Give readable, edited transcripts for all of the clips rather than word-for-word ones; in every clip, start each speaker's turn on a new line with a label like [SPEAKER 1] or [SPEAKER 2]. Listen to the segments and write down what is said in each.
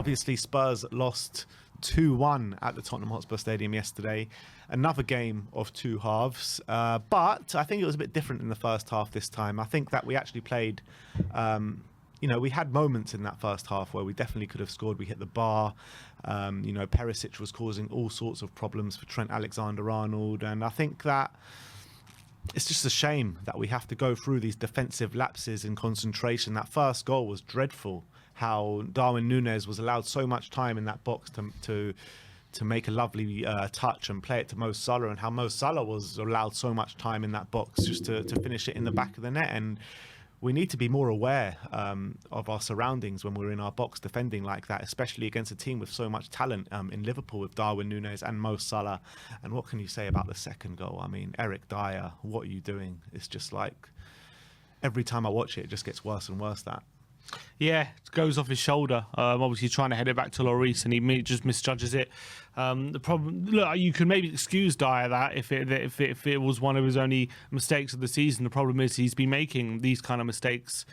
[SPEAKER 1] obviously Spurs lost 2-1 at the Tottenham Hotspur Stadium yesterday. Another game of two halves. But I think it was a bit different in the first half this time. I think that we actually played... we had moments in that first half where we definitely could have scored. We hit the bar. Perisic was causing all sorts of problems for Trent Alexander-Arnold. And I think that it's just a shame that we have to go through these defensive lapses in concentration. That first goal was dreadful. How Darwin Núñez was allowed so much time in that box to make a lovely touch and play it to Mo Salah, and how Mo Salah was allowed so much time in that box just to finish it in the back of the net. And we need to be more aware of our surroundings when we're in our box defending like that, especially against a team with so much talent in Liverpool with Darwin Núñez and Mo Salah. And what can you say about the second goal? I mean, Eric Dier, what are you doing? It's just like every time I watch it, it just gets worse and worse, that.
[SPEAKER 2] Yeah, it goes off his shoulder. Obviously trying to head it back to Lloris, and he just misjudges it. The problem, look, you can maybe excuse Dier that if it was one of his only mistakes of the season. The problem is he's been making these kind of mistakes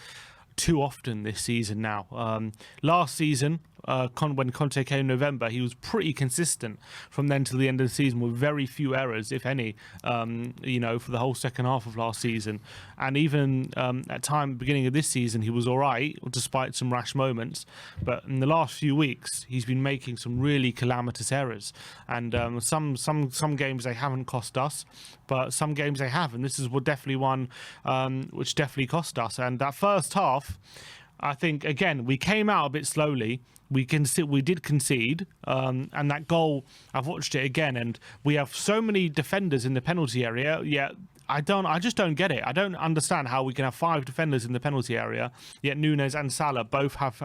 [SPEAKER 2] too often this season now. Last season, when Conte came in November, he was pretty consistent from then till the end of the season with very few errors, if any, for the whole second half of last season. And even at beginning of this season, he was all right, despite some rash moments. But in the last few weeks, he's been making some really calamitous errors. And some games they haven't cost us, but some games they have. And this is definitely one which definitely cost us. And that first half, I think, again, we came out a bit slowly. We did concede, and that goal, I've watched it again, and we have so many defenders in the penalty area. Yeah, I just don't get it. I don't understand how we can have 5 defenders in the penalty area, yet Núñez and Salah both have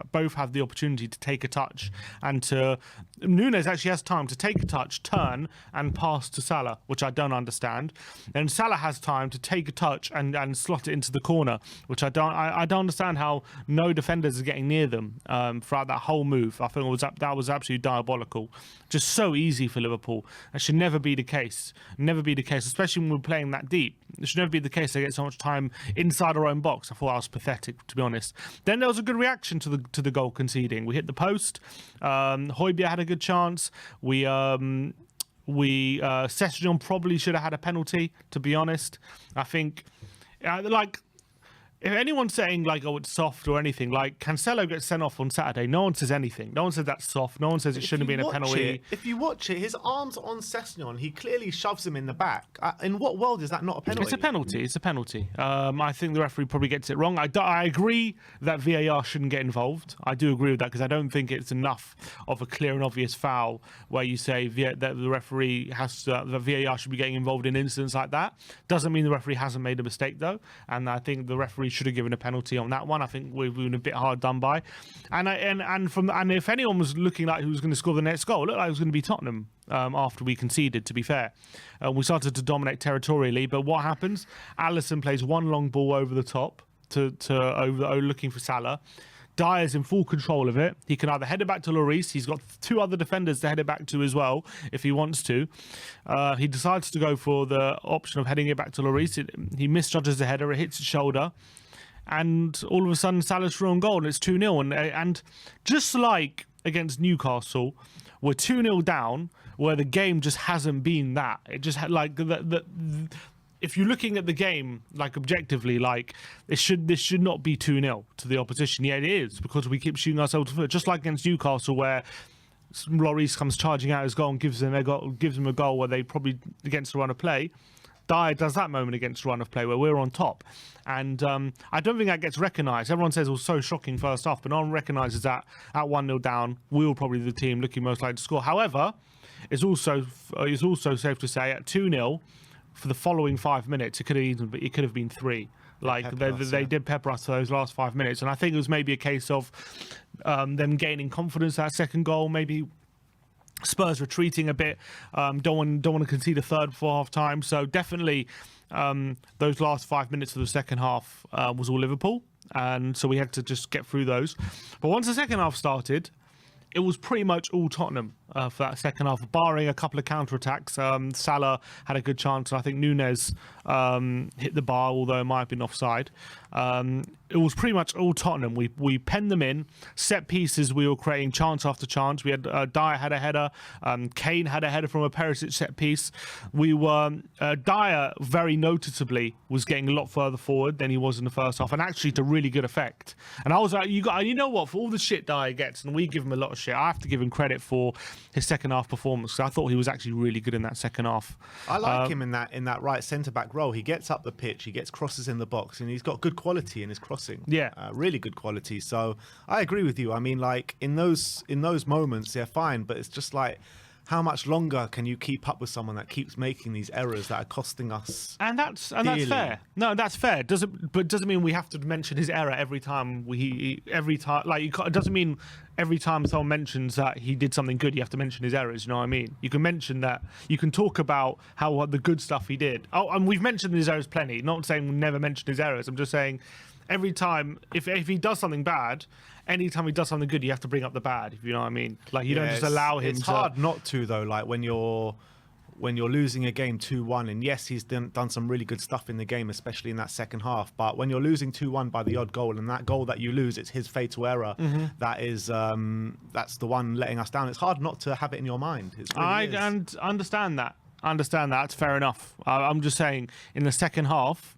[SPEAKER 2] the opportunity to take a touch, and Núñez actually has time to take a touch, turn, and pass to Salah, which I don't understand. And Salah has time to take a touch and slot it into the corner, which I don't understand how no defenders are getting near them throughout that whole move. I think that was absolutely diabolical. Just so easy for Liverpool. That should never be the case. Never be the case, especially when we're playing that deep. It should never be the case they get so much time inside our own box. I thought that was pathetic, to be honest. Then there was a good reaction to the goal conceding. We hit the post. Højbjerg had a good chance. Sessègnon probably should have had a penalty, to be honest. I think, if anyone's saying it's soft or anything, Cancelo gets sent off on Saturday, no one says anything. No one says that's soft. No one says it shouldn't have been a penalty.
[SPEAKER 1] If you watch it, his arms on Sessègnon, he clearly shoves him in the back. In what world is that not a penalty?
[SPEAKER 2] It's a penalty. It's a penalty. I think the referee probably gets it wrong. I agree that VAR shouldn't get involved. I do agree with that, because I don't think it's enough of a clear and obvious foul where you say that the referee the VAR should be getting involved in incidents like that. Doesn't mean the referee hasn't made a mistake, though. And I think the referee should have given a penalty on that one. I think we've been a bit hard done by, and if anyone was looking like who was going to score the next goal, it looked like it was going to be Tottenham after we conceded. To be fair, we started to dominate territorially, but what happens? Alisson plays one long ball over the top looking for Salah. Dier's in full control of it. He can either head it back to Lloris. He's got 2 other defenders to head it back to as well, if he wants to. He decides to go for the option of heading it back to Lloris. He misjudges the header. It hits his shoulder. And all of a sudden, Salah's through on goal, and it's 2-0. And just like against Newcastle, we're 2-0 down, where the game just hasn't been that. It just had if you're looking at the game objectively, this should not be 2-0 to the opposition. Yeah, it is, because we keep shooting ourselves in the foot, just like against Newcastle, where Lloris comes charging out his goal and gives them a goal where they probably against the run of play. Dier does that moment against run of play where we're on top, and I don't think that gets recognised. Everyone says it was so shocking first half, but no one recognises that at 1-0 down, we were probably the team looking most likely to score. However, it's also safe to say at 2-0. For the following 5 minutes, it could have been 3. They did pepper us for those last 5 minutes, and I think it was maybe a case of them gaining confidence. That second goal, maybe Spurs retreating a bit. Don't want to concede a third before half time. So definitely, those last 5 minutes of the second half was all Liverpool, and so we had to just get through those. But once the second half started, it was pretty much all Tottenham for that second half, barring a couple of counter-attacks. Salah had a good chance, and I think Nunes hit the bar, although it might have been offside. It was pretty much all Tottenham. We penned them in. Set pieces, we were creating chance after chance. We had Dier had a header. Kane had a header from a Perisic set piece. We were Dier very noticeably was getting a lot further forward than he was in the first half, and actually to really good effect. And I was like, you know what? For all the shit Dier gets, and we give him a lot of shit, I have to give him credit for his second half performance. I thought he was actually really good in that second half.
[SPEAKER 1] I like him in that right centre back role. He gets up the pitch, he gets crosses in the box, and he's got good quality in his crossing.
[SPEAKER 2] Yeah,
[SPEAKER 1] really good quality. So I agree with you. I mean, like in those moments, they're fine, but it's just like, how much longer can you keep up with someone that keeps making these errors that are costing us?
[SPEAKER 2] And that's fair. No, that's fair. Doesn't mean we have to mention his error every time it doesn't mean every time someone mentions that he did something good, you have to mention his errors. You know what I mean? You can mention that. You can talk about how the good stuff he did. Oh, and we've mentioned his errors plenty. Not saying we'll never mention his errors. I'm just saying, every time, if he does something bad, anytime he does something good, you have to bring up the bad, if you know what I mean. Like, you don't just allow him
[SPEAKER 1] It's hard not to, though, like when you're losing a game 2-1, and yes, he's done some really good stuff in the game, especially in that second half, but when you're losing 2-1 by the odd goal, and that goal that you lose, it's his fatal error, that is that's the one letting us down. It's hard not to have it in your mind.
[SPEAKER 2] And understand that. That's fair enough. I'm just saying, in the second half,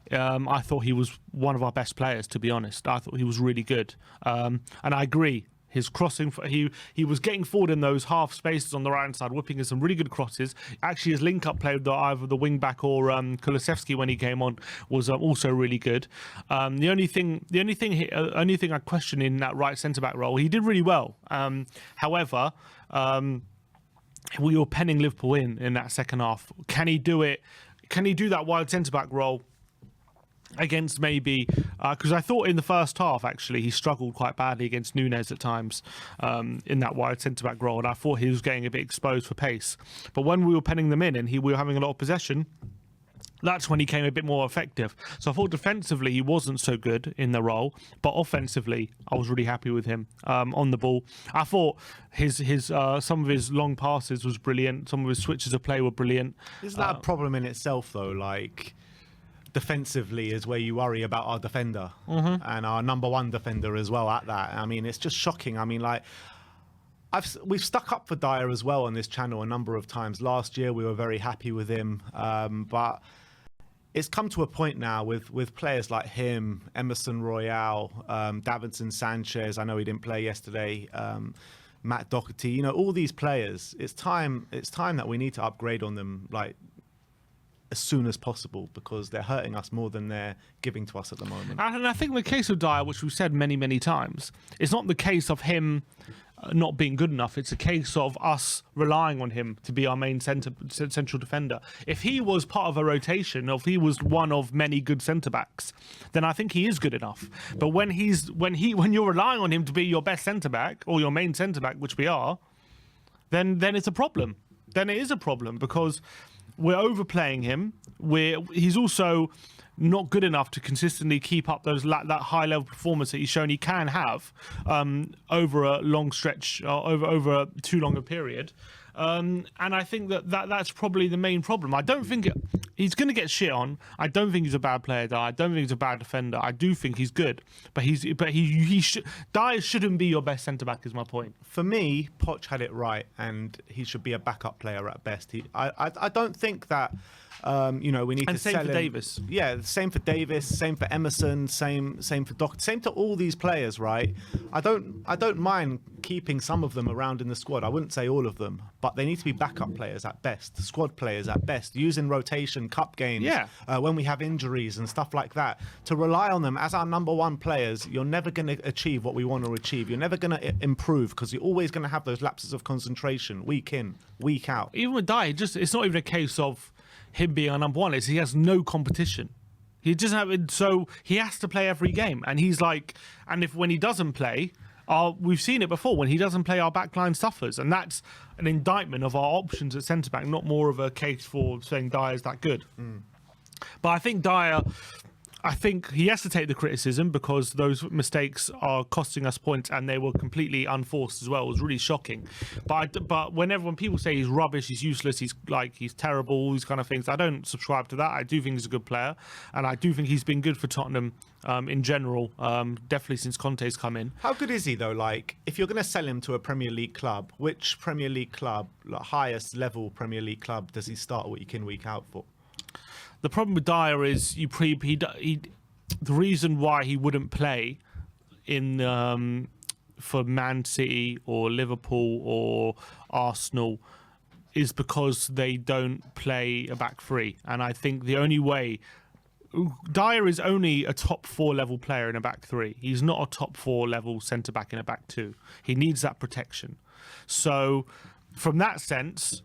[SPEAKER 2] I thought he was one of our best players, to be honest. I thought he was really good. And I agree. His crossing, he was getting forward in those half spaces on the right-hand side, whipping in some really good crosses. Actually, his link-up play with either the wing-back or Kulusevski when he came on was also really good. The only thing I question in that right centre-back role, he did really well. However, we were penning Liverpool in that second half. Can he do it? Can he do that wide centre-back role against maybe, because I thought in the first half, actually, he struggled quite badly against Nunes at times in that wide centre-back role, and I thought he was getting a bit exposed for pace. But when we were penning them in and we were having a lot of possession, that's when he came a bit more effective. So I thought defensively he wasn't so good in the role, but offensively I was really happy with him on the ball. I thought his some of his long passes was brilliant. Some of his switches of play were brilliant.
[SPEAKER 1] Isn't that a problem in itself, though? Like, defensively is where you worry about our defender and our number one defender as well at that. I mean, it's just shocking. I mean, like, we've stuck up for Dier as well on this channel a number of times. Last year we were very happy with him, but it's come to a point now with players like him, Emerson Royale, Davinson Sanchez. I know he didn't play yesterday. Matt Doherty. You know, all these players. It's time that we need to upgrade on them, like, as soon as possible, because they're hurting us more than they're giving to us at the moment.
[SPEAKER 2] And I think the case of Dier, which we've said many, many times, it's not the case of him not being good enough. It's a case of us relying on him to be our main central defender. If he was part of a rotation, or if he was one of many good centre backs, then I think he is good enough. But when you're relying on him to be your best centre back or your main centre back, which we are, then it's a problem. Then it is a problem, because we're overplaying him. He's also not good enough to consistently keep up that high level performance that he's shown he can have over a long stretch, over too long a period. And I think that's probably the main problem. I don't think he's going to get shit on. I don't think he's a bad player, Dier. I don't think he's a bad defender. I do think he's good, but Dier shouldn't be your best centre back. Is my point.
[SPEAKER 1] For me, Poch had it right, and he should be a backup player at best. I don't think that. We need to sell him.
[SPEAKER 2] Same for Davis.
[SPEAKER 1] Yeah, same for Davis, same for Emerson, same for Doc, same to all these players, right? I don't mind keeping some of them around in the squad. I wouldn't say all of them, but they need to be backup players at best, squad players at best, using rotation, cup games, when we have injuries and stuff like that. To rely on them as our number one players, you're never going to achieve what we want to achieve. You're never going to improve, because you're always going to have those lapses of concentration, week in, week out.
[SPEAKER 2] Even with Dier, it's not even a case of him being our number one. Is he has no competition. So he has to play every game, and he's like, and when he doesn't play, we've seen it before. When he doesn't play, our backline suffers, and that's an indictment of our options at centre back, not more of a case for saying Dier's that good. But I think Dier, I think he has to take the criticism because those mistakes are costing us points, and they were completely unforced as well. It was really shocking. But when people say he's rubbish, he's useless, he's terrible, all these kind of things, I don't subscribe to that. I do think he's a good player, and I do think he's been good for Tottenham in general, definitely since Conte's come in.
[SPEAKER 1] How good is he though? Like, if you're going to sell him to a Premier League club, which Premier League club, like highest level Premier League club, does he start week in, week out for?
[SPEAKER 2] The problem with Dier is the reason why he wouldn't play in for Man City or Liverpool or Arsenal is because they don't play a back three, and I think the only way Dier is only a top 4 level player in a back three. He's not a top 4 level centre back in a back two. He needs that protection. So, from that sense,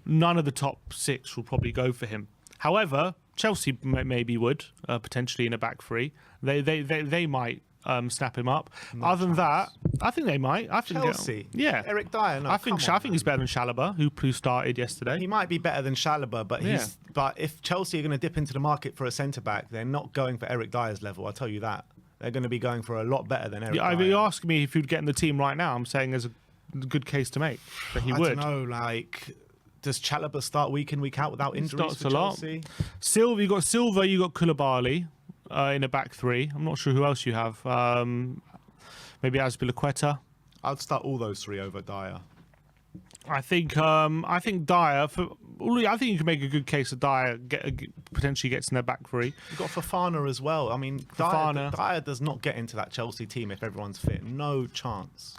[SPEAKER 2] none of the top 6 will probably go for him. However, Chelsea maybe would potentially in a back three. They might snap him up. Other than that, I think they might. I think
[SPEAKER 1] Chelsea,
[SPEAKER 2] yeah.
[SPEAKER 1] Eric Dier. No,
[SPEAKER 2] I think he's better than Chalobah, who started yesterday.
[SPEAKER 1] He might be better than Chalobah, but but if Chelsea are going to dip into the market for a centre back, they're not going for Eric Dier's level. I'll tell you that. They're going to be going for a lot better than Eric Dier.
[SPEAKER 2] You're asking me if he'd get in the team right now. I'm saying there's a good case to make that he would.
[SPEAKER 1] I don't know, like. Does Chalobah start week in, week out without injuries for Chelsea?
[SPEAKER 2] You got Silva, you got Koulibaly in a back three. I'm not sure who else you have. Maybe Azpilicueta.
[SPEAKER 1] I'd start all those 3 over Dier.
[SPEAKER 2] I think Dier. I think you can make a good case that Dier potentially gets in their back three.
[SPEAKER 1] You've got Fofana as well. I mean, Dier does not get into that Chelsea team if everyone's fit. No chance.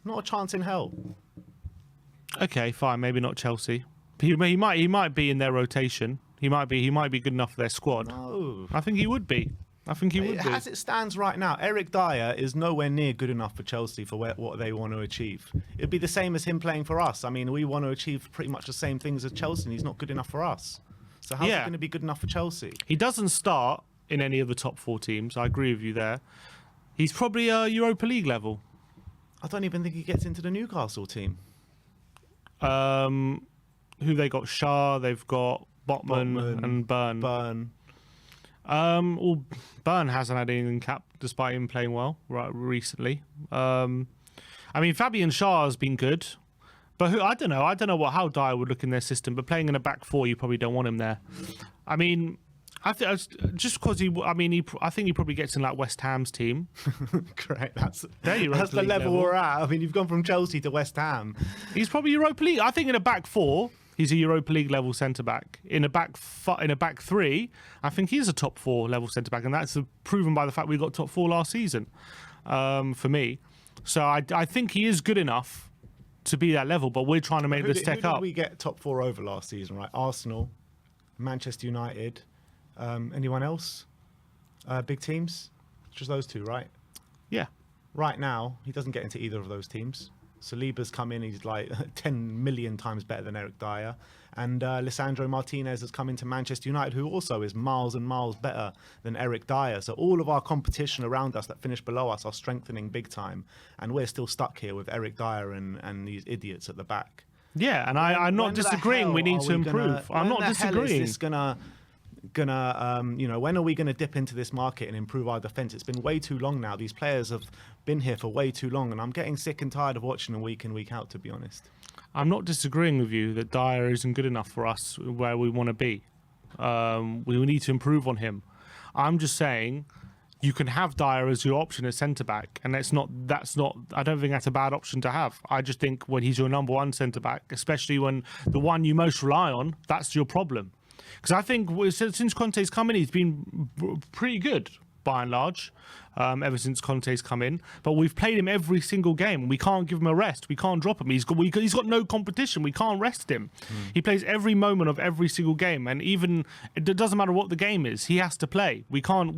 [SPEAKER 1] Not a chance in hell.
[SPEAKER 2] Okay, fine. Maybe not Chelsea. He might be in their rotation. He might be good enough for their squad.
[SPEAKER 1] No,
[SPEAKER 2] I think he would be.
[SPEAKER 1] As it stands right now, Eric Dier is nowhere near good enough for Chelsea for what they want to achieve. It'd be the same as him playing for us. I mean, we want to achieve pretty much the same things as Chelsea, and he's not good enough for us. So how's he going to be good enough for Chelsea?
[SPEAKER 2] He doesn't start in any of the top 4 teams. I agree with you there. He's probably a Europa League level.
[SPEAKER 1] I don't even think he gets into the Newcastle team.
[SPEAKER 2] Who they got? Shah. They've got Botman and Burn. Well, Burn hasn't had anything capped despite him playing well recently. I mean, Fabian Shah has been good, but I don't know how Dier would look in their system. But playing in a back 4, you probably don't want him there. I mean, I think just because I think he probably gets in like West Ham's team.
[SPEAKER 1] Correct. That's the level we're at. I mean, you've gone from Chelsea to West Ham.
[SPEAKER 2] He's probably Europa League. I think in a back 4, he's a Europa League level centre back. In a back 3, I think he's a top 4 level centre back, and that's proven by the fact we got top 4 last season. For me, so I think he is good enough to be that level. But we're trying to make the step up.
[SPEAKER 1] Who did we get top 4 over last season? Right, Arsenal, Manchester United. Anyone else? Big teams? Just those 2, right?
[SPEAKER 2] Yeah.
[SPEAKER 1] Right now, he doesn't get into either of those teams. Saliba's come in, he's like 10 million times better than Eric Dier. And Lisandro Martinez has come into Manchester United, who also is miles and miles better than Eric Dier. So all of our competition around us that finish below us are strengthening big time. And we're still stuck here with Eric Dier and these idiots at the back.
[SPEAKER 2] Yeah, and I'm not disagreeing. We need to improve. I'm not disagreeing.
[SPEAKER 1] Is this when are we gonna dip into this market and improve our defense? It's been way too long now. These players have been here for way too long, and I'm getting sick and tired of watching them week in, week out, to be honest.
[SPEAKER 2] I'm not disagreeing with you that Dier isn't good enough for us where we want to be. We need to improve on him. I'm just saying you can have Dier as your option at centre back, and that's not. I don't think that's a bad option to have. I just think when he's your number 1 centre back, especially when the one you most rely on, that's your problem. Because I think since Conte's come in, he's been pretty good by and large. Ever since Conte's come in, but we've played him every single game. We can't give him a rest. We can't drop him. He's got no competition. We can't rest him. He plays every moment of every single game, and even it doesn't matter what the game is. He has to play. We can't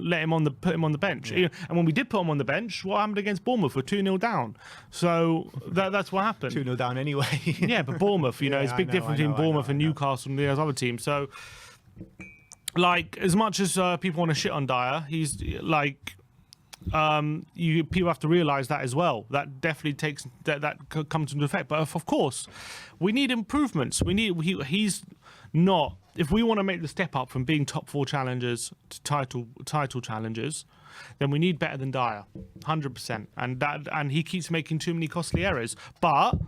[SPEAKER 2] let him put him on the bench. Yeah. And when we did put him on the bench, what happened against Bournemouth? We're 2-0 down. So that's what happened.
[SPEAKER 1] 2-0 down anyway.
[SPEAKER 2] Yeah, but Bournemouth, it's a big difference between Bournemouth and Newcastle and those other teams. So, like, as much as people want to shit on Dier, he's like. People have to realise that as well. That definitely takes that comes into effect. But of course, we need improvements. He's not if we want to make the step up from being top 4 challengers to title challengers, then we need better than Dier, 100%. And he keeps making too many costly errors. But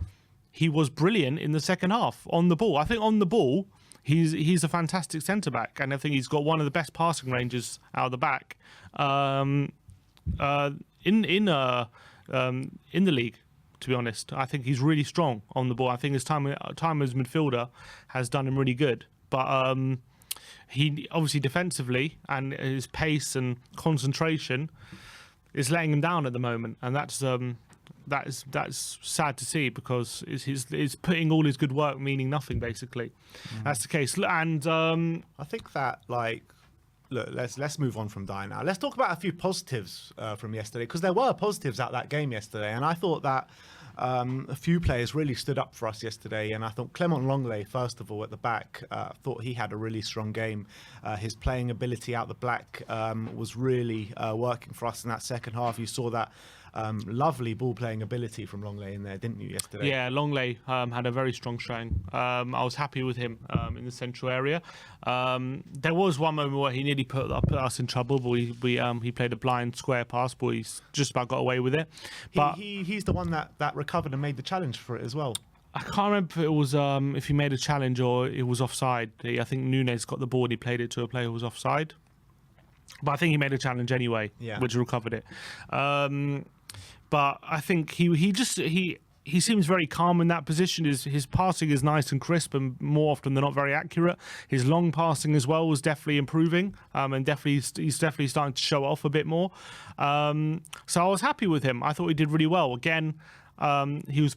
[SPEAKER 2] he was brilliant in the second half on the ball. I think on the ball, he's a fantastic centre back, and I think he's got one of the best passing ranges out of the back in the league. To be honest, I think he's really strong on the ball. I think his time as midfielder has done him really good. But he obviously defensively and his pace and concentration is letting him down at the moment, and that's sad to see, because it's putting all his good work meaning nothing, basically. That's the case. And
[SPEAKER 1] I think that, like, look, let's move on from Dier now. Let's talk about a few positives from yesterday, because there were positives out that game yesterday, and I thought that a few players really stood up for us yesterday. And I thought Clement Longley, first of all, at the back, thought he had a really strong game. His playing ability out the back was really working for us in that second half. You saw that lovely ball playing ability from Longley in there, didn't you, yesterday?
[SPEAKER 2] Yeah, Longley had a very strong showing. I was happy with him in the central area. There was one moment where he nearly put us in trouble, but he played a blind square pass, but he's just about got away with it. But
[SPEAKER 1] he's the one that recovered and made the challenge for it as well.
[SPEAKER 2] I can't remember if it was if he made a challenge or it was offside. I think Nunes got the ball and he played it to a player who was offside. But I think he made a challenge anyway, which recovered it. But I think he seems very calm in that position. His passing is nice and crisp, and more often than not very accurate. His long passing as well was definitely improving, and he's definitely starting to show off a bit more. So I was happy with him. I thought he did really well. Again, he was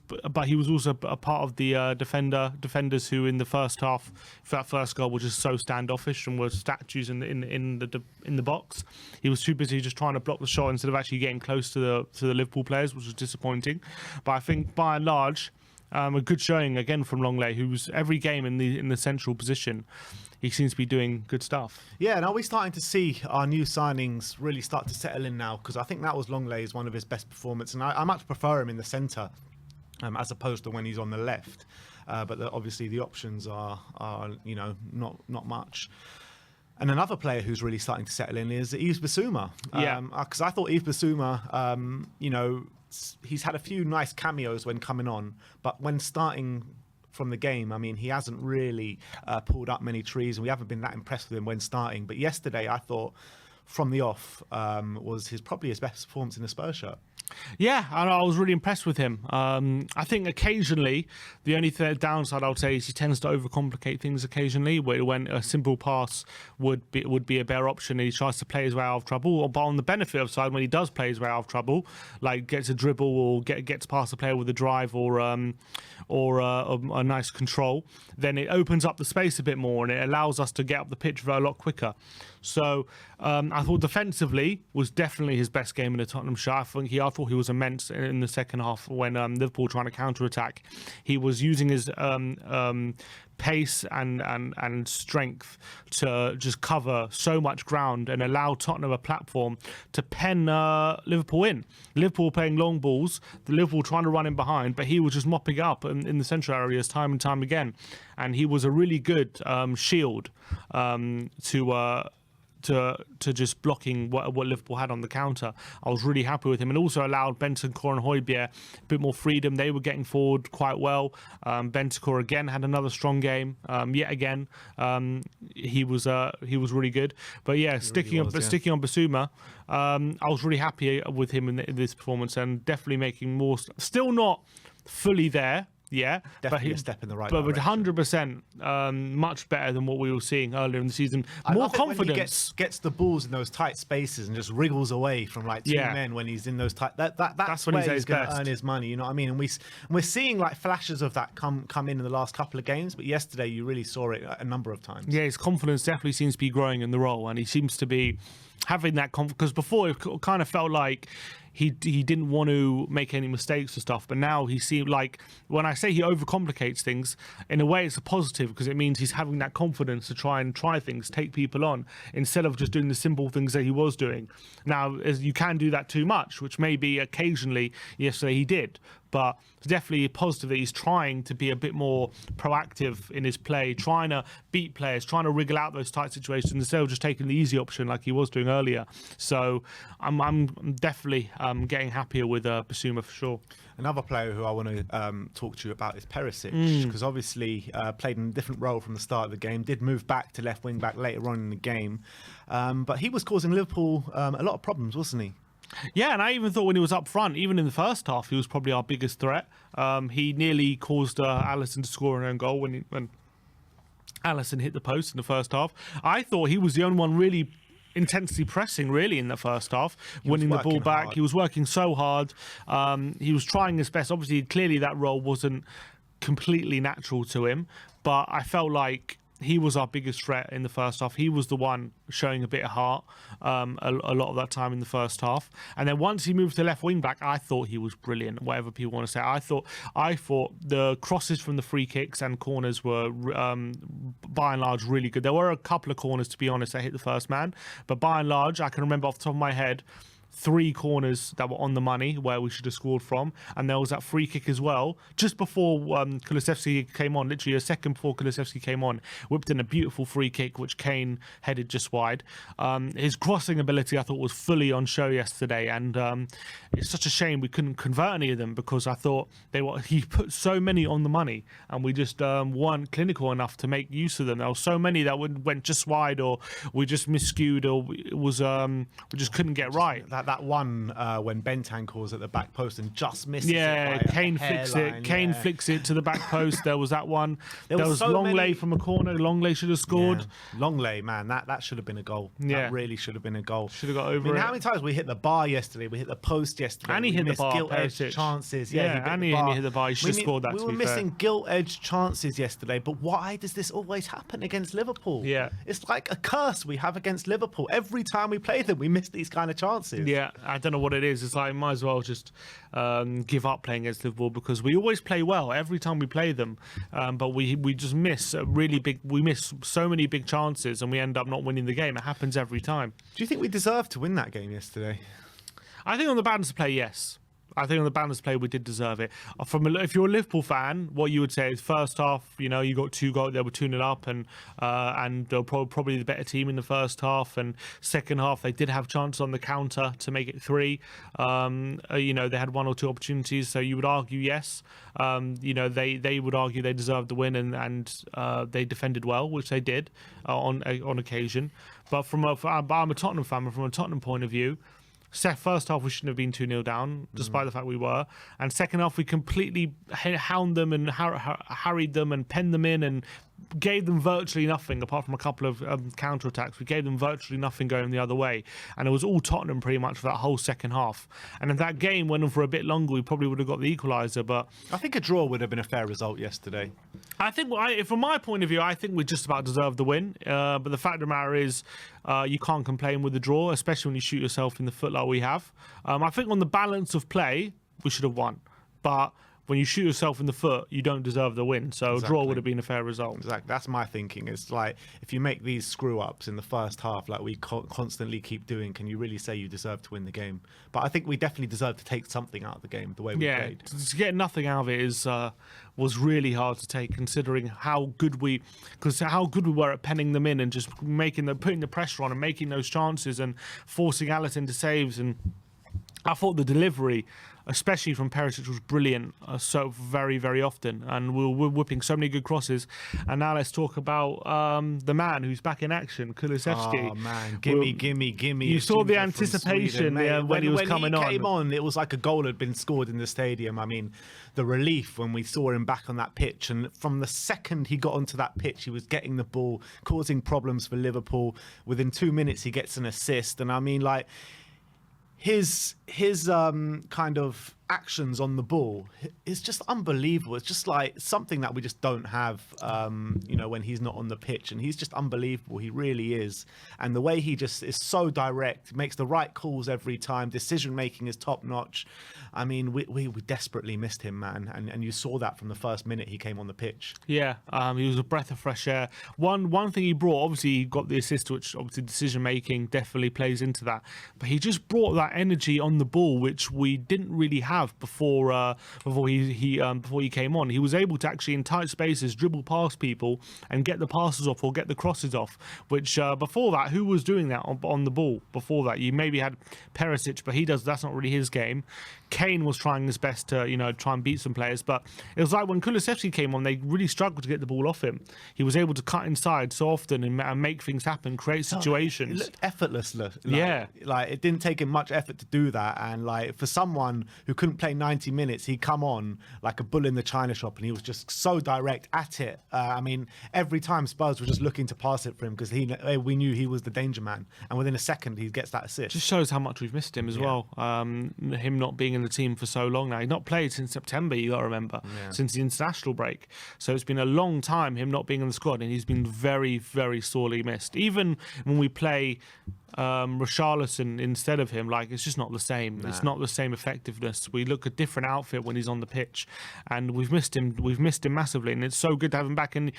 [SPEAKER 2] also a part of the defenders who in the first half for that first goal were just so standoffish and were statues in the box. He was too busy just trying to block the shot instead of actually getting close to the Liverpool players, which was disappointing. But I think by and large, a good showing again from Longley, who's every game in the central position. He seems to be doing good stuff.
[SPEAKER 1] Yeah, and are we starting to see our new signings really start to settle in now? Because I think that was Longley's one of his best performances, and I much prefer him in the centre as opposed to when he's on the left. But obviously the options are not much. And another player who's really starting to settle in is Yves Bissouma. Because I thought Yves Bissouma, he's had a few nice cameos when coming on, but when starting from the game, I mean, he hasn't really pulled up many trees, and we haven't been that impressed with him when starting. But yesterday, I thought from the off was probably his best performance in the Spurs shirt.
[SPEAKER 2] Yeah, I was really impressed with him. I think occasionally, the only downside I would say is he tends to overcomplicate things occasionally, when a simple pass would be a better option and he tries to play his way out of trouble. But on the benefit of side, when he does play his way out of trouble, like gets a dribble or gets past the player with a drive or a nice control, then it opens up the space a bit more and it allows us to get up the pitch a lot quicker. So I thought defensively was definitely his best game in the Tottenham shirt. I thought he was immense in the second half when Liverpool trying to counter-attack. He was using his pace and strength to just cover so much ground and allow Tottenham a platform to pen Liverpool in. Liverpool playing long balls, the Liverpool trying to run in behind, but he was just mopping it up in the central areas time and time again. And he was a really good shield to just blocking what Liverpool had on the counter. I was really happy with him, and also allowed Bentancur and Højbjerg a bit more freedom. They were getting forward quite well. Bentancur again had another strong game. Yet again, he was really good. But yeah, sticking on Bissouma, I was really happy with him in this performance, and definitely making more. Still not fully there. Yeah,
[SPEAKER 1] definitely a step in the right
[SPEAKER 2] direction.
[SPEAKER 1] But
[SPEAKER 2] 100% much better than what we were seeing earlier in the season. More confidence.
[SPEAKER 1] When he gets the balls in those tight spaces and just wriggles away from like two men when he's in those tight. That's when he's going to earn his money. You know what I mean? And we're seeing like flashes of that come in the last couple of games. But yesterday you really saw it a number of times.
[SPEAKER 2] Yeah, his confidence definitely seems to be growing in the role, and he seems to be having that confidence. Because before it kind of felt like he didn't want to make any mistakes and stuff, but now he seemed like, when I say he overcomplicates things, in a way it's a positive, because it means he's having that confidence to try things, take people on, instead of just doing the simple things that he was doing. Now, you can do that too much, which maybe occasionally yesterday he did, but it's definitely positive that he's trying to be a bit more proactive in his play, trying to beat players, trying to wriggle out those tight situations instead of just taking the easy option like he was doing earlier. So I'm definitely getting happier with Bissouma for sure.
[SPEAKER 1] Another player who I want to talk to you about is Perisic, because obviously played in a different role from the start of the game, did move back to left wing back later on in the game, but he was causing Liverpool a lot of problems, wasn't he?
[SPEAKER 2] Yeah, and I even thought when he was up front, even in the first half, he was probably our biggest threat. He nearly caused Alisson to score an own goal when Alisson hit the post in the first half. I thought he was the only one really intensely pressing really in the first half, winning the ball back hard. He was working so hard. He was trying his best. Obviously, clearly that role wasn't completely natural to him, but I felt like he was our biggest threat in the first half. He was the one showing a bit of heart a lot of that time in the first half. And then once he moved to left wing back, I thought he was brilliant, whatever people want to say. I thought the crosses from the free kicks and corners were by and large really good. There were a couple of corners, to be honest, that hit the first man, but by and large, I can remember off the top of my head 3 corners that were on the money where we should have scored from, and there was that free kick as well just before Kulusevski came on, literally a second before Kulusevski came on, whipped in a beautiful free kick which Kane headed just wide. His crossing ability I thought was fully on show yesterday, and it's such a shame we couldn't convert any of them, because I thought he put so many on the money and we just weren't clinical enough to make use of them. There were so many that went just wide, or we just miscued, or it was we just couldn't get right.
[SPEAKER 1] That one when Bentancur's at the back post and just misses it.
[SPEAKER 2] Yeah, Kane flicks it. Kane flicks it to the back post. There was that one. There was so Longley from a corner. Longley should have scored.
[SPEAKER 1] Yeah. Longley, man, that should have been a goal.
[SPEAKER 2] Yeah.
[SPEAKER 1] That really should have been a goal.
[SPEAKER 2] Should have got over it.
[SPEAKER 1] How many times we hit the bar yesterday? We hit the post yesterday.
[SPEAKER 2] And he hit the bar.
[SPEAKER 1] Gilt-edged chances.
[SPEAKER 2] Yeah, and he hit the bar. He should have scored that.
[SPEAKER 1] We were missing gilt-edged chances yesterday, but why does this always happen against Liverpool?
[SPEAKER 2] Yeah.
[SPEAKER 1] It's like a curse we have against Liverpool. Every time we play them, we miss these kind of chances.
[SPEAKER 2] Yeah, I don't know what it is. It's like, might as well just give up playing against Liverpool, because we always play well every time we play them, but we just miss we miss so many big chances and we end up not winning the game. It happens every time.
[SPEAKER 1] Do you think we deserved to win that game yesterday?
[SPEAKER 2] I think on the balance of play, yes. I think on the balance play we did deserve it. If you're a Liverpool fan, what you would say is first half, you got 2 goals, they were 2-0 up, and they're probably the better team in the first half. And second half, they did have chances on the counter to make it 3. They had 1 or 2 opportunities, so you would argue yes. They would argue they deserved the win, and they defended well, which they did on occasion. But I'm a Tottenham fan, but from a Tottenham point of view, first half we shouldn't have been 2-0 down, despite the fact we were. And second half we completely hound them and harried them and penned them in and gave them virtually nothing, apart from a couple of counter-attacks. We gave them virtually nothing going the other way. And it was all Tottenham pretty much for that whole second half. And if that game went on for a bit longer, we probably would have got the equaliser. But
[SPEAKER 1] I think a draw would have been a fair result yesterday.
[SPEAKER 2] I think, from my point of view, I think we just about deserved the win. But the fact of the matter is, you can't complain with the draw, especially when you shoot yourself in the foot like we have. I think on the balance of play, we should have won. But when you shoot yourself in the foot, you don't deserve the win. So a draw would have been a fair result.
[SPEAKER 1] Exactly. That's my thinking. It's like, if you make these screw-ups in the first half, like we constantly keep doing, can you really say you deserve to win the game? But I think we definitely deserve to take something out of the game, the way we played.
[SPEAKER 2] To get nothing out of it was really hard to take, considering how good we were at penning them in and just putting the pressure on and making those chances and forcing Alisson to saves. And I thought the delivery, especially from Perisic, was brilliant so very, very often, and we're whipping so many good crosses. And now let's talk about the man who's back in action, Kulusevski.
[SPEAKER 1] Oh man, gimme!
[SPEAKER 2] You saw the anticipation when he was coming on.
[SPEAKER 1] When he came on, it was like a goal had been scored in the stadium. I mean, the relief when we saw him back on that pitch, and from the second he got onto that pitch, he was getting the ball, causing problems for Liverpool. Within 2 minutes, he gets an assist, and I mean, like, his kind of actions on the ball is just unbelievable. It's just like something that we just don't have, when he's not on the pitch, and he's just unbelievable. He really is. And the way he just is so direct, makes the right calls every time. Decision making is top notch. I mean, we desperately missed him, man. And you saw that from the first minute he came on the pitch.
[SPEAKER 2] Yeah, he was a breath of fresh air. One thing he brought, obviously he got the assist, which obviously decision making definitely plays into that. But he just brought that energy on the ball, which we didn't really have have before he came on. He was able to actually in tight spaces dribble past people and get the passes off or get the crosses off, which before that, who was doing that on the ball before that? You maybe had Perisic, but that's not really his game. Kane was trying his best to try and beat some players, but it was like when Kulusevski came on, they really struggled to get the ball off him. He was able to cut inside so often and make things happen, create situations.
[SPEAKER 1] It looked effortless.
[SPEAKER 2] Yeah,
[SPEAKER 1] it didn't take him much effort to do that, and like for someone who couldn't play 90 minutes, he'd come on like a bull in the china shop, and he was just so direct at it. I mean, every time Spurs were just looking to pass it for him because we knew he was the danger man, and within a second he gets that assist.
[SPEAKER 2] Just shows how much we've missed him as well. Him not being in the team for so long now. He's not played since September, you got to remember, since the international break. So it's been a long time him not being in the squad, and he's been very, very sorely missed. Even when we play Richarlison instead of him, like, it's just not the same. It's not the same effectiveness. We look a different outfit when he's on the pitch, and we've missed him massively, and it's so good to have him back. And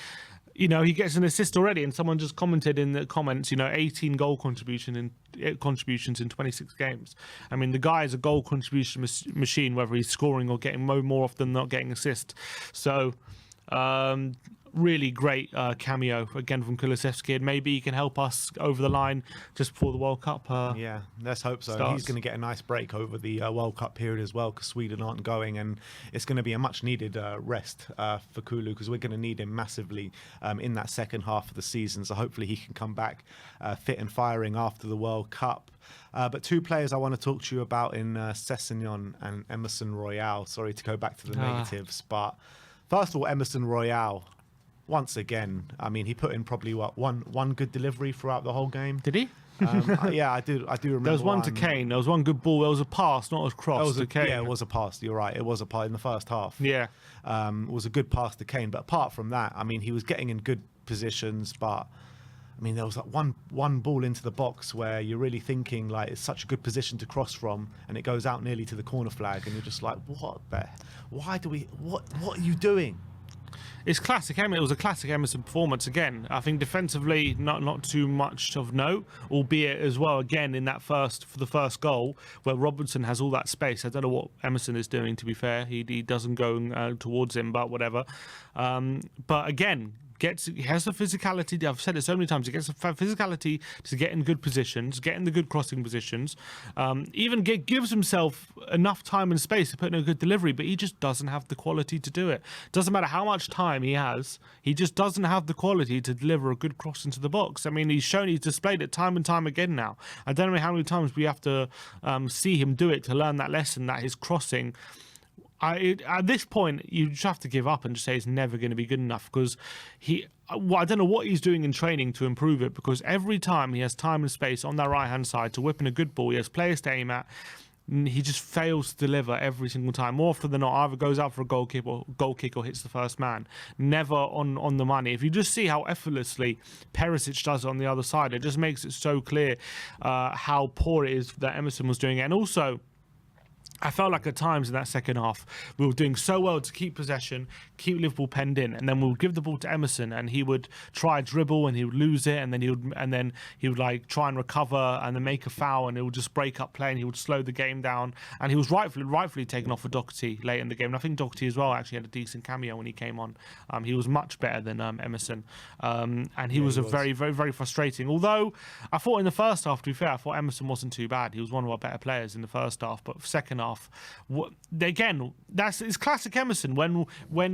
[SPEAKER 2] he gets an assist already, and someone just commented in the comments, 18 goal contributions in 26 games. I mean, the guy is a goal contribution machine, whether he's scoring or getting more often than not getting assist. So really great cameo again from Kulusevski, and maybe he can help us over the line just before the World Cup.
[SPEAKER 1] Let's hope so.
[SPEAKER 2] Starts.
[SPEAKER 1] He's going to get a nice break over the World Cup period as well, because Sweden aren't going, and it's going to be a much needed rest for Kulu, because we're going to need him massively in that second half of the season. So hopefully he can come back fit and firing after the World Cup. But two players I want to talk to you about in Sessègnon and Emerson Royal. Sorry to go back to the negatives, but first of all, Emerson Royal. Once again, I mean, he put in probably one good delivery throughout the whole game.
[SPEAKER 2] Did he?
[SPEAKER 1] I do remember.
[SPEAKER 2] There was one to Kane. There was one good ball. There was a pass, not a cross to Kane.
[SPEAKER 1] Yeah, it was a pass. You're right. It was a pass in the first half.
[SPEAKER 2] Yeah.
[SPEAKER 1] It was a good pass to Kane. But apart from that, I mean, he was getting in good positions. But I mean, there was like one ball into the box where you're really thinking like it's such a good position to cross from, and it goes out nearly to the corner flag, and you're just like, what are you doing?
[SPEAKER 2] It's classic Emerson. It was a classic Emerson performance again. I think defensively, not too much of note, albeit as well again in that for the first goal where Robertson has all that space. I don't know what Emerson is doing. To be fair, he doesn't go towards him, but whatever. But again. He has the physicality. I've said it so many times. He gets the physicality to get in good positions, get in the good crossing positions. Even gives himself enough time and space to put in a good delivery, but he just doesn't have the quality to do it. Doesn't matter how much time he has, he just doesn't have the quality to deliver a good cross into the box. I mean, he's displayed it time and time again now. I don't know how many times we have to see him do it to learn that lesson that his crossing. At this point, you just have to give up and just say it's never going to be good enough, because I don't know what he's doing in training to improve it, because every time he has time and space on that right-hand side to whip in a good ball, he has players to aim at, he just fails to deliver every single time. More often than not, either goes out for a goal kick or hits the first man. Never on the money. If you just see how effortlessly Perisic does it on the other side, it just makes it so clear how poor it is that Emerson was doing it. And also, I felt like at times in that second half we were doing so well to keep possession, keep Liverpool penned in, and then we would give the ball to Emerson, and he would try dribble and he would lose it, and then he would like try and recover and then make a foul, and it would just break up play, and he would slow the game down. And he was rightfully taken off for Doherty late in the game. And I think Doherty as well actually had a decent cameo when he came on. He was much better than Emerson, and he was very, very, very frustrating. Although I thought in the first half, to be fair, I thought Emerson wasn't too bad. He was one of our better players in the first half, but second half. Again, it's classic Emerson. When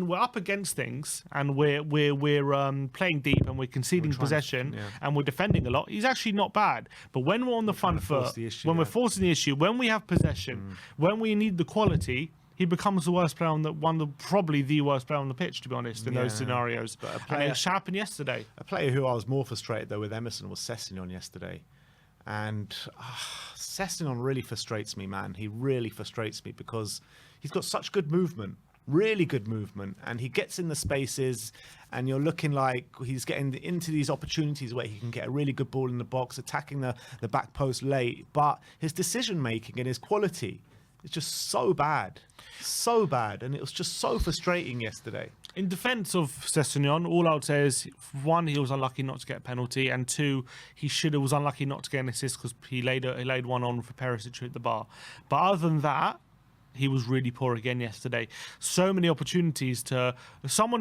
[SPEAKER 2] we're up against things and we're playing deep and we're conceding possession and we're defending a lot, he's actually not bad. But when we're on the front foot, we're forcing the issue, when we have possession, when we need the quality, he becomes the worst player probably the worst player on the pitch, to be honest, in those scenarios. And it happened yesterday.
[SPEAKER 1] A player who I was more frustrated though with Emerson was Sessègnon yesterday. And Sessègnon really frustrates me, man. He really frustrates me because he's got such good movement, really good movement, and he gets in the spaces, and you're looking like he's getting into these opportunities where he can get a really good ball in the box, attacking the back post late. But his decision-making and his quality is just so bad, and it was just so frustrating yesterday.
[SPEAKER 2] In defence of Sessègnon, all I would say is, one, he was unlucky not to get a penalty, and two, he was unlucky not to get an assist because he laid one on for Perisic at the bar. But other than that, he was really poor again yesterday. So many opportunities to someone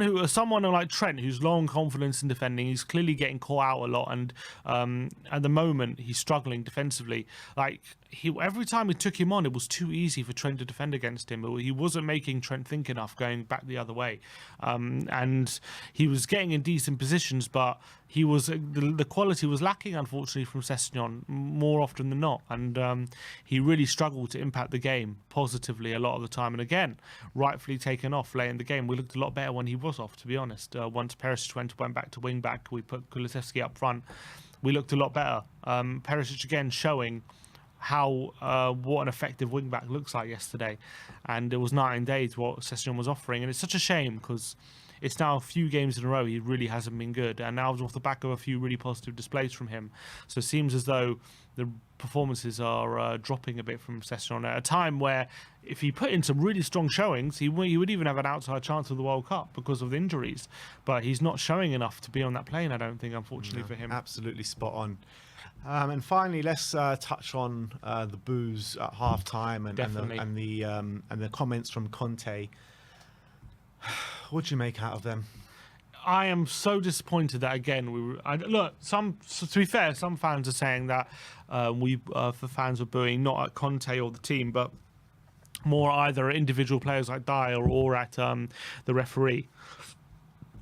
[SPEAKER 2] like Trent, who's low on confidence in defending. He's clearly getting caught out a lot, and at the moment he's struggling defensively. Like every time we took him on, it was too easy for Trent to defend against him. He wasn't making Trent think enough going back the other way, and he was getting in decent positions, but the quality was lacking, unfortunately, from Sessègnon more often than not, and he really struggled to impact the game positively a lot of the time. And again, rightfully taken off late in the game. We looked a lot better when he was off, to be honest. Once Perisic went back to wing back, we put Kulusevski up front. We looked a lot better. Perisic again showing how what an effective wing back looks like yesterday, and it was night and day to what Sessègnon was offering, and it's such a shame because it's now a few games in a row he really hasn't been good, and now it's off the back of a few really positive displays from him. So it seems as though the performances are dropping a bit from Sessègnon at a time where if he put in some really strong showings, he would even have an outside chance of the World Cup because of the injuries, but he's not showing enough to be on that plane, I don't think, unfortunately, for him.
[SPEAKER 1] Absolutely spot on. And finally, let's touch on the boos at half time and the comments from Conte. What do you make out of them?
[SPEAKER 2] I am so disappointed that again to be fair, some fans are saying that the fans were booing not at Conte or the team, but more either at individual players like Dier or at the referee.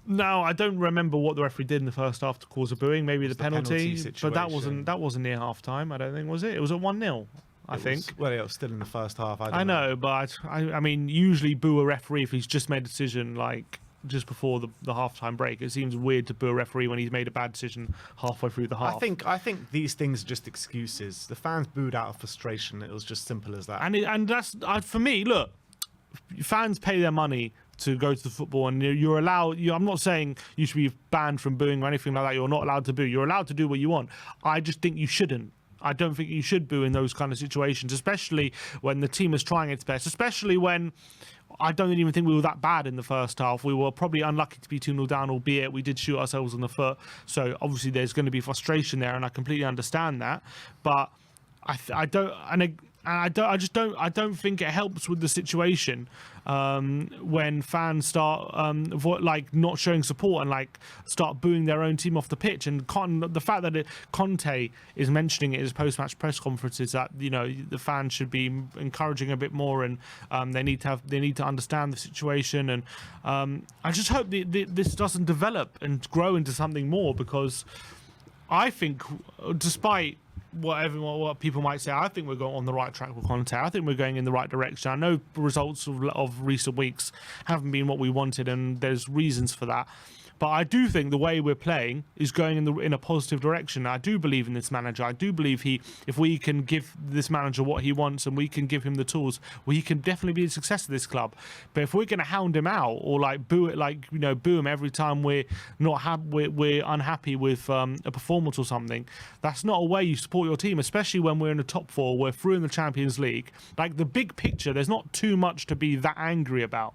[SPEAKER 2] Now, I don't remember what the referee did in the first half to cause a booing. Maybe the penalty, but that wasn't near half time, I don't think, was it? It was at 1-0. I think.
[SPEAKER 1] Well, it was still in the first half. I
[SPEAKER 2] know, but I mean, usually boo a referee if he's just made a decision like just before the half-time break. It seems weird to boo a referee when he's made a bad decision halfway through the half.
[SPEAKER 1] I think these things are just excuses. The fans booed out of frustration. It was just simple as that.
[SPEAKER 2] And that's for me. Look, fans pay their money to go to the football, and you're allowed. I'm not saying you should be banned from booing or anything like that. You're not allowed to boo. You're allowed to do what you want. I just think you shouldn't. I don't think you should boo in those kind of situations, especially when the team is trying its best, especially when I don't even think we were that bad in the first half. We were probably unlucky to be 2-0 down, albeit we did shoot ourselves in the foot. So obviously there's going to be frustration there, and I completely understand that. But I don't think it helps with the situation when fans start not showing support and start booing their own team off the pitch. And the fact that Conte is mentioning it in his post-match press conferences that the fans should be encouraging a bit more, and they need to understand the situation. And I just hope this doesn't develop and grow into something more, because I think, despite what people might say, I think we're going on the right track with Conte. I think we're going in the right direction. I know the results of recent weeks haven't been what we wanted, and there's reasons for that. But I do think the way we're playing is going in a positive direction. I do believe in this manager. I do believe if we can give this manager what he wants and we can give him the tools, he can definitely be a success of this club. But if we're going to hound him out or boo him every time we're unhappy with a performance or something, that's not a way you support your team, especially when we're in the top four, we're through in the Champions League. The big picture, there's not too much to be that angry about.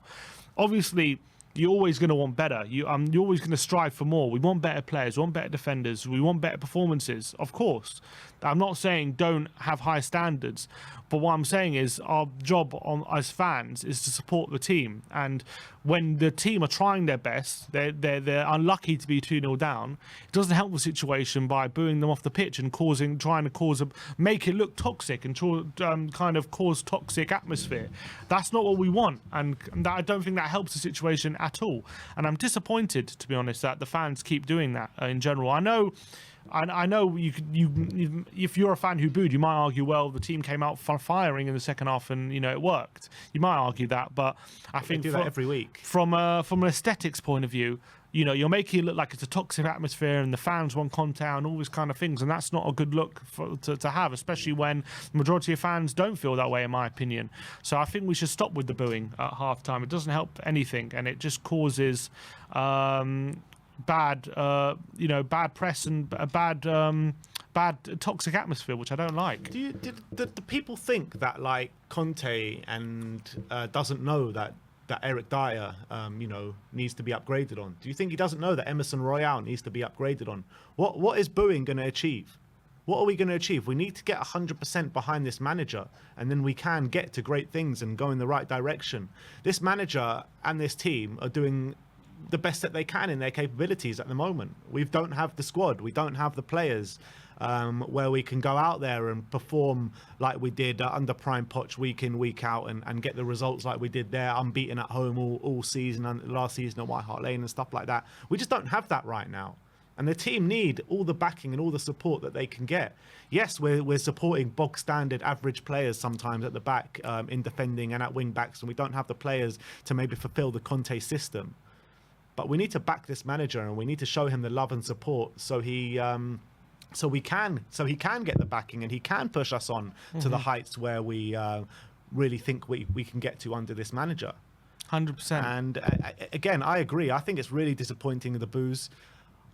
[SPEAKER 2] Obviously, you're always going to want better. You're always going to strive for more. We want better players. We want better defenders. We want better performances, of course. I'm not saying don't have high standards, but what I'm saying is our job as fans is to support the team. And when the team are trying their best, they're unlucky to be 2-0 down. It doesn't help the situation by booing them off the pitch and make it look toxic and kind of cause toxic atmosphere. That's not what we want, and I don't think that helps the situation at all. And I'm disappointed, to be honest, that the fans keep doing that in general. I know you if you're a fan who booed, you might argue, well, the team came out firing in the second half and it worked. You might argue that, but I think
[SPEAKER 1] they do that every week.
[SPEAKER 2] From an aesthetics point of view, you're making it look like it's a toxic atmosphere and the fans want Conte and all these kind of things, and that's not a good look to have, especially when the majority of fans don't feel that way, in my opinion. So I think we should stop with the booing at half time. It doesn't help anything, and it just causes bad press and bad toxic atmosphere, which I don't like.
[SPEAKER 1] Do people think that Conte doesn't know that Eric Dier needs to be upgraded on? Do you think he doesn't know that Emerson Royale needs to be upgraded on? What is booing going to achieve? What are we going to achieve? We need to get 100% behind this manager, and then we can get to great things and go in the right direction. This manager and this team are doing the best that they can in their capabilities at the moment. We don't have the squad. We don't have the players where we can go out there and perform like we did under Prime Poch week in, week out, and get the results like we did there, unbeaten at home all season, and last season at White Hart Lane and stuff like that. We just don't have that right now. And the team need all the backing and all the support that they can get. Yes, we're supporting bog standard average players sometimes at the back in defending and at wing backs, and we don't have the players to maybe fulfill the Conte system. But we need to back this manager, and we need to show him the love and support so he can get the backing, and he can push us on to the heights where we really think we can get to under this manager.
[SPEAKER 2] 100%.
[SPEAKER 1] And again, I agree. I think it's really disappointing, the boos.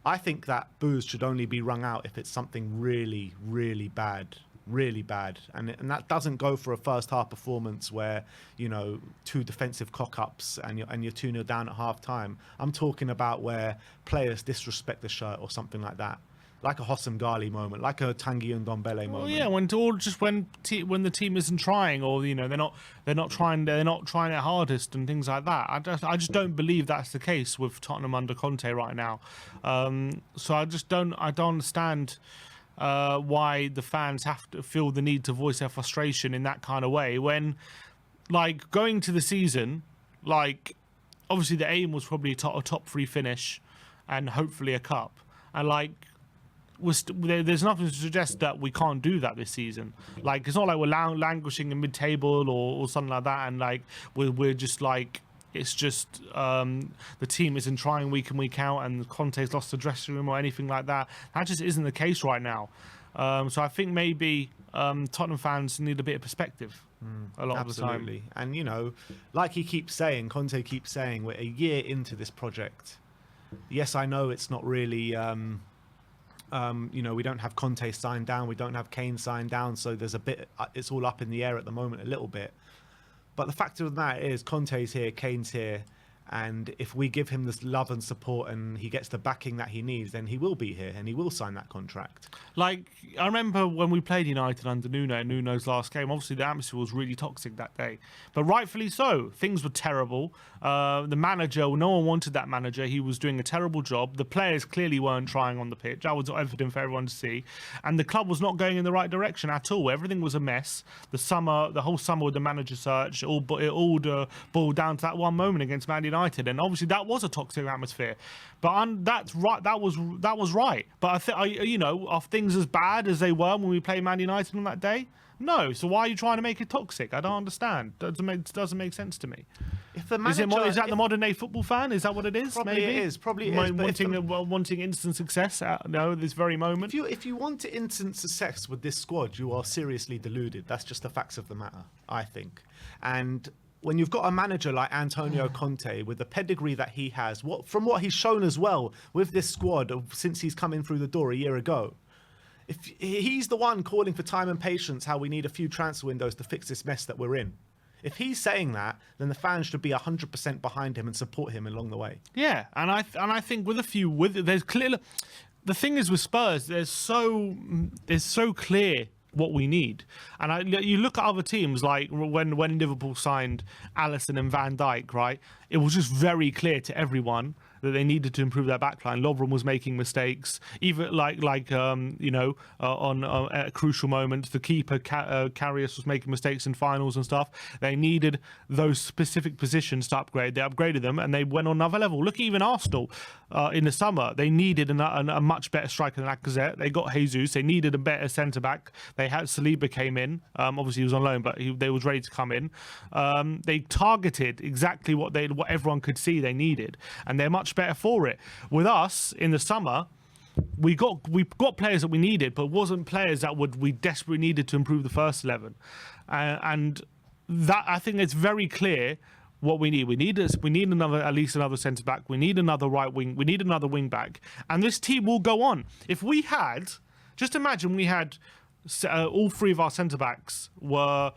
[SPEAKER 1] I think that boos should only be rung out if it's something really, really bad. Really bad, and that doesn't go for a first half performance where, you know, 2 defensive cock-ups and you're 2-0 down at half time. I'm talking about where players disrespect the shirt or something like that, like a Hossam Ghali moment, like a Tanguy Ndombele moment.
[SPEAKER 2] Well, yeah, when the team isn't trying, or, you know, they're not trying their hardest and things like that. I just don't believe that's the case with Tottenham under Conte right now. So I don't understand why the fans have to feel the need to voice their frustration in that kind of way when, like, going to the season, like, obviously the aim was probably a top 3 finish and hopefully a cup, and like there's nothing to suggest that we can't do that this season. Like, it's not like we're languishing in mid-table or something like that, and like we're just like, it's just the team isn't trying week in, week out, and Conte's lost the dressing room or anything like that. That just isn't the case right now. So I think maybe Tottenham fans need a bit of perspective a lot of the time.
[SPEAKER 1] Absolutely. And, you know, like Conte keeps saying, we're a year into this project. Yes, I know it's not really, you know, we don't have Conte signed down, we don't have Kane signed down, so there's a bit, it's all up in the air at the moment a little bit. But the fact of the matter is, Conte's here, Kane's here, and if we give him this love and support and he gets the backing that he needs, then he will be here and he will sign that contract.
[SPEAKER 2] Like, I remember when we played United under Nuno's last game, obviously the atmosphere was really toxic that day. But rightfully so. Things were terrible. The manager, no one wanted that manager. He was doing a terrible job. The players clearly weren't trying on the pitch. That was evident for everyone to see. And the club was not going in the right direction at all. Everything was a mess. The whole summer with the manager search, it all boiled down to that one moment against Man United. And obviously that was a toxic atmosphere. But that's right. That was right. But you know, are things as bad as they were when we played Man United on that day? No. So why are you trying to make it toxic? I don't understand. Doesn't make sense to me.
[SPEAKER 1] If the manager,
[SPEAKER 2] is that the modern day football fan? Is that what it is?
[SPEAKER 1] Probably
[SPEAKER 2] maybe
[SPEAKER 1] it is. Probably it is.
[SPEAKER 2] Wanting instant success at this very moment.
[SPEAKER 1] If you want instant success with this squad, you are seriously deluded. That's just the facts of the matter, I think. And when you've got a manager like Antonio Conte with the pedigree that he has, from what he's shown as well with this squad since he's come in through the door a year ago, if he's the one calling for time and patience, how we need a few transfer windows to fix this mess that we're in. If he's saying that, then the fans should be 100% behind him and support him along the way.
[SPEAKER 2] Yeah, and I think there's clear. The thing is with Spurs, there's so clear what we need, and you look at other teams like when Liverpool signed Alisson and Van Dijk, right? It was just very clear to everyone that they needed to improve their backline. Lovren was making mistakes, even on at crucial moments. The keeper Karius was making mistakes in finals and stuff. They needed those specific positions to upgrade. They upgraded them and they went on another level. Look at even Arsenal in the summer. They needed a much better striker than Lacazette. They got Jesus. They needed a better centre back. They had Saliba came in. Obviously he was on loan, but they was ready to come in. They targeted exactly what everyone could see they needed, and they're much better for it. With us in the summer, we got players that we needed, but wasn't players that we desperately needed to improve the first 11. And that, I think it's very clear what we need. We need at least another centre back. We need another right wing. We need another wing back. And this team will go on. If we had, just imagine we had all 3 of our centre backs were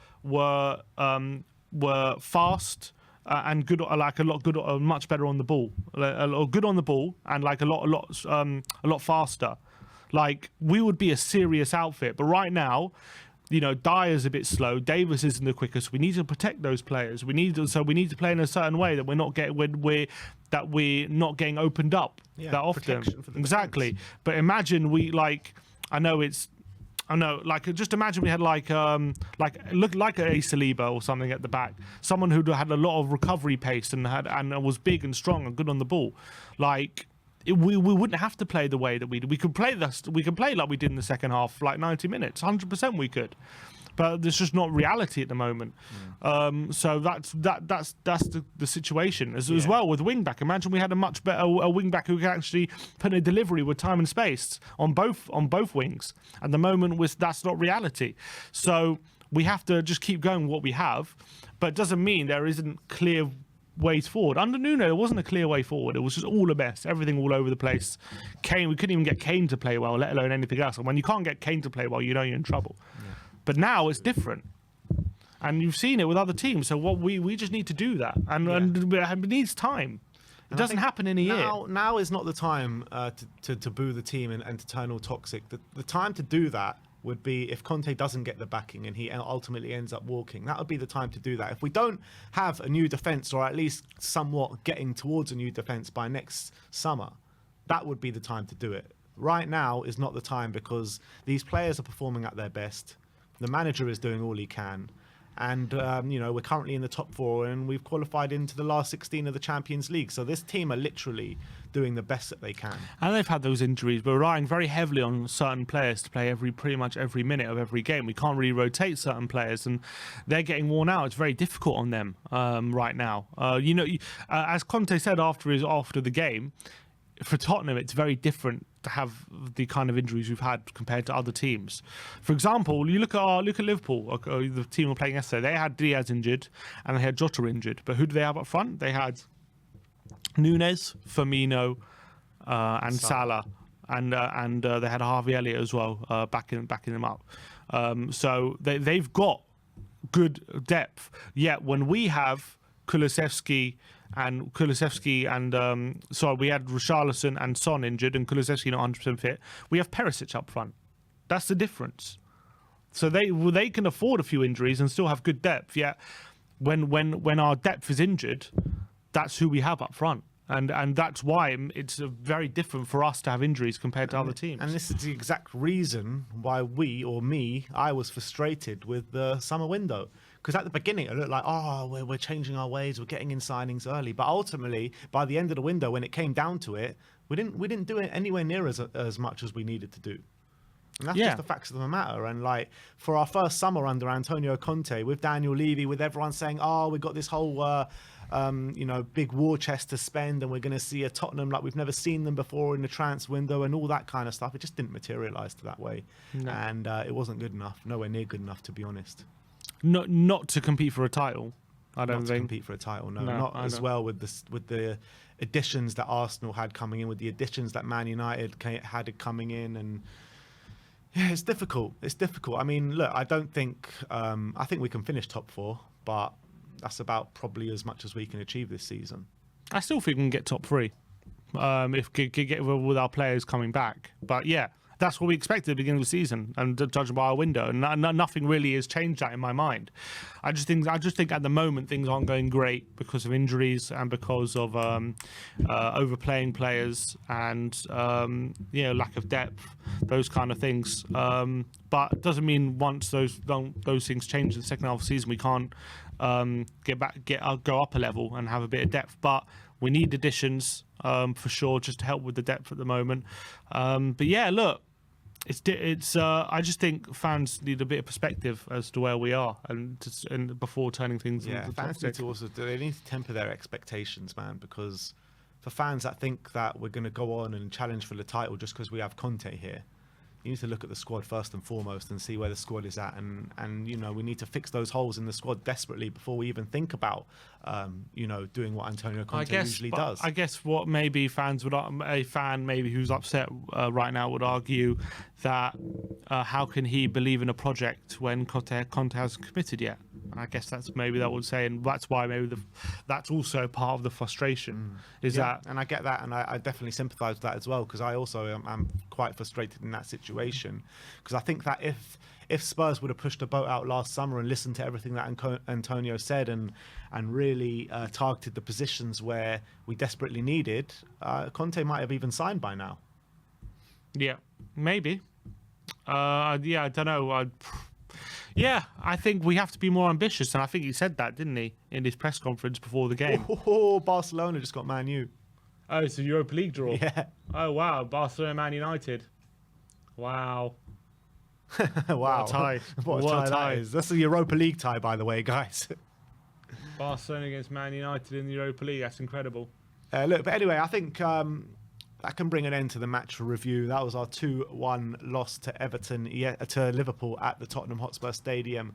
[SPEAKER 2] fast. And good, much better on the ball, good on the ball, and like a lot faster. like we would be a serious outfit. But right now, you know, Dier's a bit slow. Davis isn't the quickest. We need to protect those players. We need to play in a certain way that we're not getting opened up that often. Exactly. But imagine just imagine we had like a Saliba or something at the back, someone who had a lot of recovery pace and was big and strong and good on the ball. We wouldn't have to play the way that we could play like we did in the second half, like 90 minutes, 100% we could. But there's just not reality at the moment. So that's the situation as well with wing back. Imagine we had a much better wing back who could actually put in a delivery with time and space on both wings. At the moment, that's not reality. So we have to just keep going with what we have. But it doesn't mean there isn't clear ways forward. Under Nuno, there wasn't a clear way forward. It was just all a mess, everything all over the place. We couldn't even get Kane to play well, let alone anything else. And when you can't get Kane to play well, you know you're in trouble. But now it's different, and you've seen it with other teams. So we just need to do that, and it needs time. It doesn't happen in a year.
[SPEAKER 1] Now is not the time to boo the team and to turn all toxic. The time to do that would be if Conte doesn't get the backing and he ultimately ends up walking. That would be the time to do that. If we don't have a new defence, or at least somewhat getting towards a new defence by next summer, that would be the time to do it. Right now is not the time, because these players are performing at their best. The manager is doing all he can. And, we're currently in the top 4 and we've qualified into the last 16 of the Champions League. So this team are literally doing the best that they can.
[SPEAKER 2] And they've had those injuries. We're relying very heavily on certain players to play pretty much every minute of every game. We can't really rotate certain players, and they're getting worn out. It's very difficult on them right now. As Conte said after the game, for Tottenham, it's very different to have the kind of injuries we've had compared to other teams. For example, you look at Liverpool, the team were playing yesterday. They had Diaz injured and they had Jota injured. But who do they have up front? They had Nunes, Firmino, and Salah, and they had Harvey Elliott as well, backing them up. So they've got good depth. Yet when we have Kulusevski and we had Richarlison and Son injured and Kulusevski not 100% fit. We have Perisic up front. That's the difference. So they can afford a few injuries and still have good depth. Yet when our depth is injured, that's who we have up front. And that's why it's very different for us to have injuries compared to other teams.
[SPEAKER 1] And this is the exact reason why I was frustrated with the summer window. Because at the beginning, it looked like, we're changing our ways, we're getting in signings early. But ultimately, by the end of the window, when it came down to it, we didn't do it anywhere near as much as we needed to do. And that's just the facts of the matter. And for our first summer under Antonio Conte, with Daniel Levy, with everyone saying, we've got this whole big war chest to spend, and we're going to see a Tottenham like we've never seen them before in the transfer window and all that kind of stuff. It just didn't materialise to that way. No. And it wasn't good enough, nowhere near good enough, to be honest.
[SPEAKER 2] Not to compete for a title, I don't think.
[SPEAKER 1] Not to compete for a title, no. Not as well with the additions that Arsenal had coming in, with the additions that Man United had coming in, and it's difficult. It's difficult. I mean, look, I don't think I think we can finish top 4, but that's about probably as much as we can achieve this season.
[SPEAKER 2] I still think we can get top 3 if we get with our players coming back. But yeah, that's what we expected at the beginning of the season, and judging by our window, and nothing really has changed that in my mind. I just think at the moment things aren't going great because of injuries and because of overplaying players and lack of depth, those kind of things. But it doesn't mean once those things change in the second half of the season we can't go up a level and have a bit of depth. But we need additions for sure, just to help with the depth at the moment. But yeah, look. I just think fans need a bit of perspective as to where we are and before turning things into
[SPEAKER 1] fans need to they need to temper their expectations, man, because for fans that think that we're going to go on and challenge for the title just because we have Conte here, you need to look at the squad first and foremost and see where the squad is at, and we need to fix those holes in the squad desperately before we even think about doing what Antonio Conte usually does.
[SPEAKER 2] I guess what maybe a fan maybe who's upset right now would argue that how can he believe in a project when Conte hasn't committed yet? I guess that's maybe that would say, and that's why maybe that's also part of the frustration. Is that,
[SPEAKER 1] and I get that, and I definitely sympathise with that as well, because I also am quite frustrated in that situation, because I think that if Spurs would have pushed the boat out last summer and listened to everything that Antonio said and really targeted the positions where we desperately needed, Conte might have even signed by now.
[SPEAKER 2] Yeah, maybe. Yeah, I don't know. Yeah, I think we have to be more ambitious, and I think he said that, didn't he, in his press conference before the game?
[SPEAKER 1] Oh, Barcelona just got Man U.
[SPEAKER 2] Oh, it's a Europa League draw.
[SPEAKER 1] Yeah.
[SPEAKER 2] Oh wow, Barcelona, Man United. Wow.
[SPEAKER 1] Wow.
[SPEAKER 2] What a tie.
[SPEAKER 1] What a tie that is. That's a Europa League tie, by the way, guys.
[SPEAKER 2] Barcelona against Man United in the Europa League. That's incredible.
[SPEAKER 1] Look, but anyway, I think that can bring an end to the match review. That was our 2-1 loss to Liverpool at the Tottenham Hotspur Stadium.